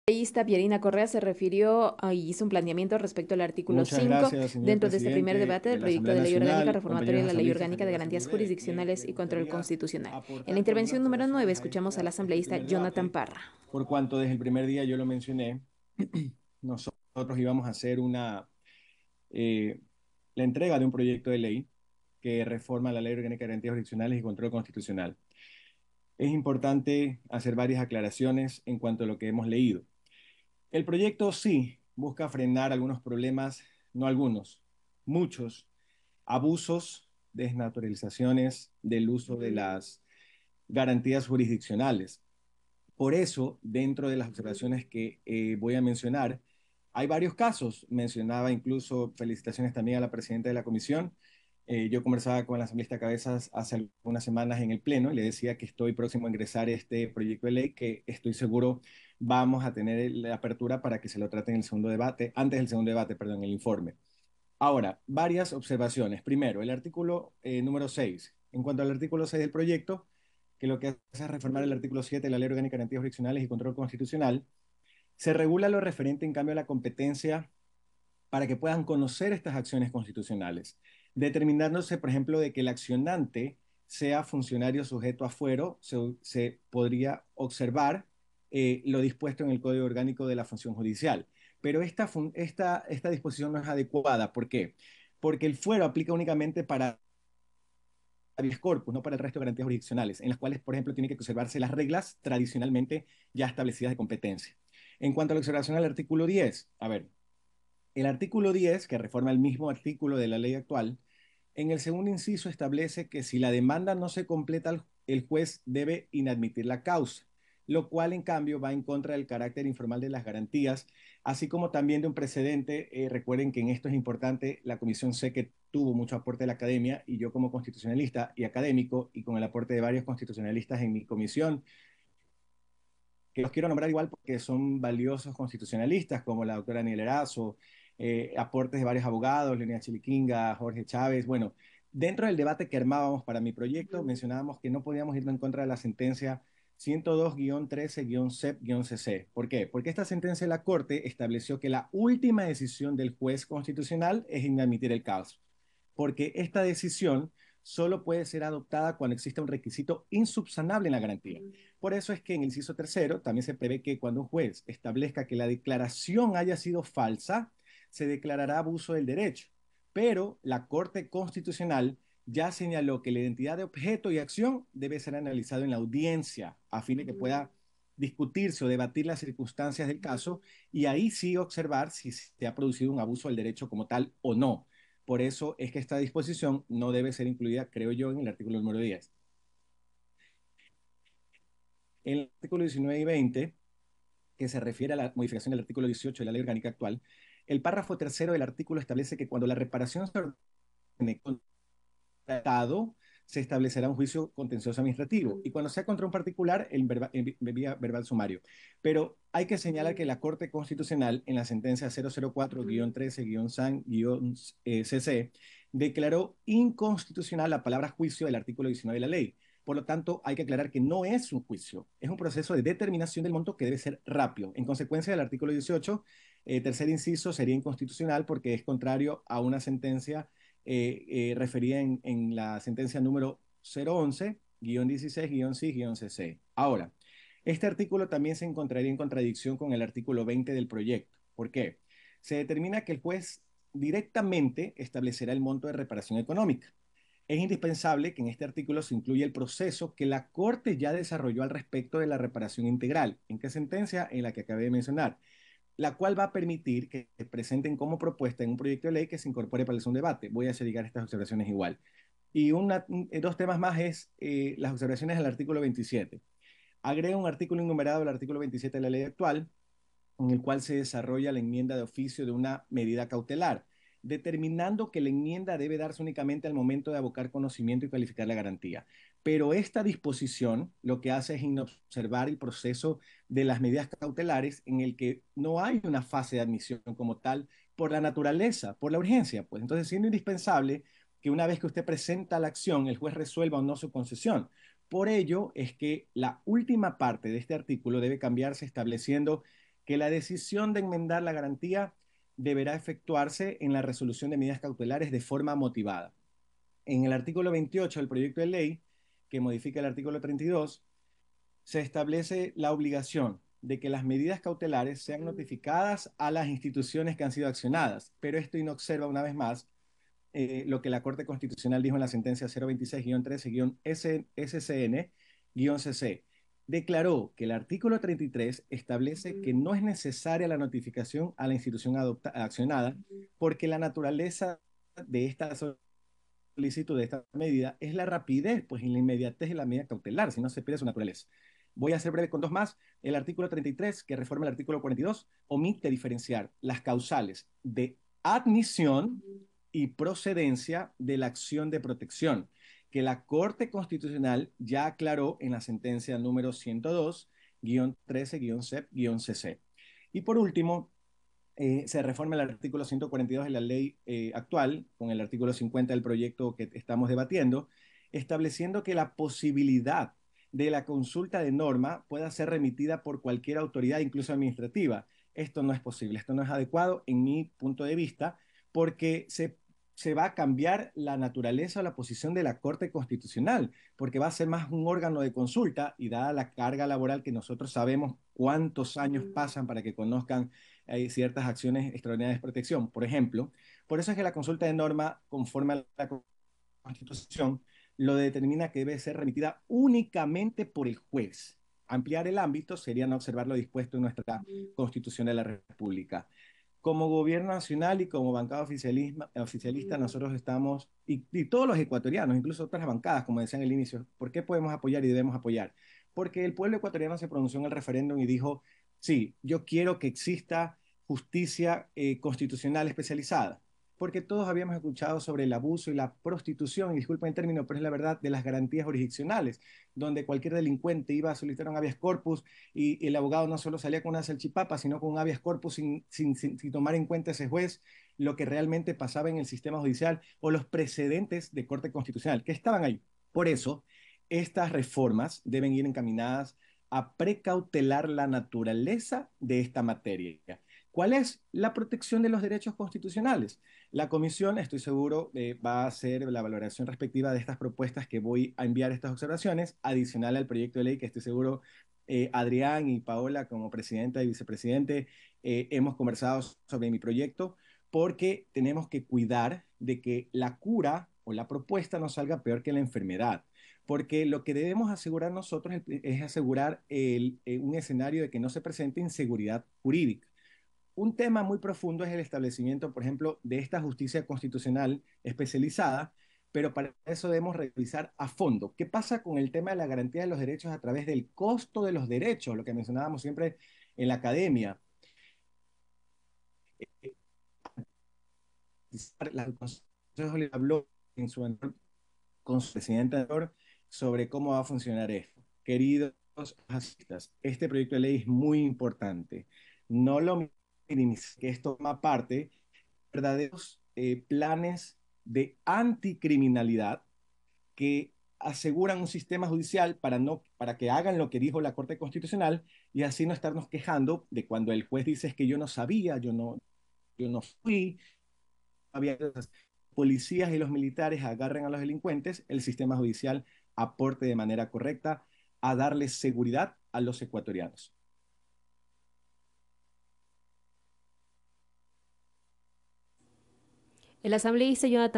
asambleísta Pierina Correa se refirió y hizo un planteamiento respecto al artículo Muchas 5 gracias, señor dentro de este primer presidente debate del de la proyecto Asamblea de ley orgánica Nacional, reformatoria compañeros de la Ley asambleístas que Orgánica de tengo la Garantías salud Jurisdiccionales me y Control gustaría Constitucional. En la aportar por alguna intervención número 9 observaciones escuchamos al a este asambleísta primer Jonathan debate, Parra. por cuanto desde el primer día yo lo mencioné, nosotros íbamos a hacer eh, la entrega de un proyecto de ley que reforma la Ley Orgánica de Garantías Jurisdiccionales y Control Constitucional. Es importante hacer varias aclaraciones en cuanto a lo que hemos leído. El proyecto sí busca frenar algunos problemas, no algunos, muchos abusos, desnaturalizaciones del uso de las garantías jurisdiccionales. Por eso, dentro de las observaciones que voy a mencionar, hay varios casos. Mencionaba incluso felicitaciones también a la presidenta de la comisión. Yo conversaba con la asambleísta Cabezas hace algunas semanas en el Pleno y le decía que estoy próximo a ingresar este proyecto de ley que estoy seguro vamos a tener la apertura para que se lo trate en el segundo debate, antes del segundo debate, perdón, el informe. Ahora, varias observaciones. Primero, el artículo número 6. En cuanto al artículo 6 del proyecto, que lo que hace es reformar el artículo 7 de la Ley Orgánica de Garantías Jurisdiccionales y Control Constitucional, se regula lo referente, en cambio, a la competencia para que puedan conocer estas acciones constitucionales, determinándose, por ejemplo, de que el accionante sea funcionario sujeto a fuero, se podría observar lo dispuesto en el Código Orgánico de la Función Judicial. Pero esta disposición no es adecuada. ¿Por qué? Porque el fuero aplica únicamente para habeas corpus, no para el resto de garantías jurisdiccionales, en las cuales, por ejemplo, tienen que observarse las reglas tradicionalmente ya establecidas de competencia. En cuanto a la observación al artículo 10, a ver, el artículo 10, que reforma el mismo artículo de la ley actual, en el segundo inciso establece que si la demanda no se completa, el juez debe inadmitir la causa, lo cual en cambio va en contra del carácter informal de las garantías, así como también de un precedente. Recuerden que en esto es importante, la comisión sé que tuvo mucho aporte de la academia y yo como constitucionalista y académico y con el aporte de varios constitucionalistas en mi comisión, que los quiero nombrar igual porque son valiosos constitucionalistas, como la doctora Aniel Erazo, aportes de varios abogados, Leonida Chiliquinga, Jorge Chávez. Bueno, dentro del debate que armábamos para mi proyecto, mencionábamos que no podíamos ir en contra de la sentencia 102-13-CEP-CC. ¿Por qué? Porque esta sentencia de la Corte estableció que la última decisión del juez constitucional es inadmitir el caso, porque esta decisión solo puede ser adoptada cuando exista un requisito insubsanable en la garantía. Por eso es que en el inciso tercero también se prevé que cuando un juez establezca que la declaración haya sido falsa, se declarará abuso del derecho. Pero la Corte Constitucional ya señaló que la identidad de objeto y acción debe ser analizado en la audiencia a fin de que pueda discutirse o debatir las circunstancias del caso y ahí sí observar si se ha producido un abuso del derecho como tal o no. Por eso es que esta disposición no debe ser incluida, creo yo, en el artículo número 10. En el artículo 19 y 20, que se refiere a la modificación del artículo 18 de la ley orgánica actual, el párrafo tercero del artículo establece que cuando la reparación se ordene contra el Estado, se establecerá un juicio contencioso administrativo y cuando sea contra un particular, en vía verbal sumario. Pero hay que señalar que la Corte Constitucional, en la sentencia 004-13-SAN-CC, declaró inconstitucional la palabra juicio del artículo 19 de la ley. Por lo tanto, hay que aclarar que no es un juicio, es un proceso de determinación del monto que debe ser rápido. En consecuencia del artículo 18, tercer inciso sería inconstitucional porque es contrario a una sentencia referida en la sentencia número 011-16-CIS-CC. Ahora, este artículo también se encontraría en contradicción con el artículo 20 del proyecto. ¿Por qué? Se determina que el juez directamente establecerá el monto de reparación económica. Es indispensable que en este artículo se incluya el proceso que la Corte ya desarrolló al respecto de la reparación integral. ¿En qué sentencia? En la que acabé de mencionar, la cual va a permitir que se presenten como propuesta en un proyecto de ley que se incorpore para el segundo debate. Voy a hacer llegar estas observaciones igual. Y dos temas más es las observaciones al artículo 27. Agrega un artículo enumerado al artículo 27 de la ley actual, en el cual se desarrolla la enmienda de oficio de una medida cautelar, determinando que la enmienda debe darse únicamente al momento de abocar conocimiento y calificar la garantía. Pero esta disposición lo que hace es inobservar el proceso de las medidas cautelares en el que no hay una fase de admisión como tal por la naturaleza, por la urgencia. Pues entonces, siendo indispensable que una vez que usted presenta la acción, el juez resuelva o no su concesión. Por ello es que la última parte de este artículo debe cambiarse estableciendo que la decisión de enmendar la garantía deberá efectuarse en la resolución de medidas cautelares de forma motivada. En el artículo 28 del proyecto de ley, que modifica el artículo 32, se establece la obligación de que las medidas cautelares sean notificadas a las instituciones que han sido accionadas, pero esto inobserva una vez más lo que la Corte Constitucional dijo en la sentencia 026-13-SCN-CC. Declaró que el artículo 33 establece que no es necesaria la notificación a la institución accionada porque la naturaleza de esta solicitud, de esta medida, es la rapidez, pues en la inmediatez de la medida cautelar, si no se pierde su naturaleza. Voy a ser breve con dos más. El artículo 33, que reforma el artículo 42, omite diferenciar las causales de admisión y procedencia de la acción de protección, que la Corte Constitucional ya aclaró en la sentencia número 102-13-CEP-CC. Y por último, se reforma el artículo 142 de la ley actual, con el artículo 50 del proyecto que estamos debatiendo, estableciendo que la posibilidad de la consulta de norma pueda ser remitida por cualquier autoridad, incluso administrativa. Esto no es posible, esto no es adecuado en mi punto de vista, porque se va a cambiar la naturaleza o la posición de la Corte Constitucional, porque va a ser más un órgano de consulta y dada la carga laboral que nosotros sabemos cuántos años pasan para que conozcan hay ciertas acciones extraordinarias de protección. Por ejemplo, por eso es que la consulta de norma, conforme a la Constitución, lo determina que debe ser remitida únicamente por el juez. Ampliar el ámbito sería no observar lo dispuesto en nuestra Constitución de la República. Como gobierno nacional y como bancada oficialista, nosotros estamos, y todos los ecuatorianos, incluso otras bancadas, como decían en el inicio, ¿por qué podemos apoyar y debemos apoyar? Porque el pueblo ecuatoriano se pronunció en el referéndum y dijo, sí, yo quiero que exista justicia constitucional especializada, porque todos habíamos escuchado sobre el abuso y la prostitución, y disculpen el término, pero es la verdad, de las garantías jurisdiccionales, donde cualquier delincuente iba a solicitar un habeas corpus y el abogado no solo salía con una salchipapa, sino con un habeas corpus sin tomar en cuenta ese juez lo que realmente pasaba en el sistema judicial o los precedentes de Corte Constitucional que estaban ahí. Por eso, estas reformas deben ir encaminadas a precautelar la naturaleza de esta materia. ¿Cuál es la protección de los derechos constitucionales? La comisión, estoy seguro, va a hacer la valoración respectiva de estas propuestas que voy a enviar estas observaciones, adicional al proyecto de ley que estoy seguro Adrián y Paola como presidenta y vicepresidente hemos conversado sobre mi proyecto porque tenemos que cuidar de que la cura o la propuesta no salga peor que la enfermedad porque lo que debemos asegurar nosotros es asegurar un escenario de que no se presente inseguridad jurídica. Un tema muy profundo es el establecimiento, por ejemplo, de esta justicia constitucional especializada, pero para eso debemos revisar a fondo qué pasa con el tema de la garantía de los derechos a través del costo de los derechos, lo que mencionábamos siempre en la academia. El Consejo le habló en su con su presidente anterior sobre cómo va a funcionar esto. Queridos asistas, este proyecto de ley es muy importante. No lo minimicen, que esto toma parte de verdaderos planes de anticriminalidad que aseguran un sistema judicial para que hagan lo que dijo la Corte Constitucional y así no estarnos quejando de cuando el juez dice es que yo no sabía, yo no fui, había policías y los militares agarren a los delincuentes, el sistema judicial aporte de manera correcta a darle seguridad a los ecuatorianos. El asambleísta Jonathan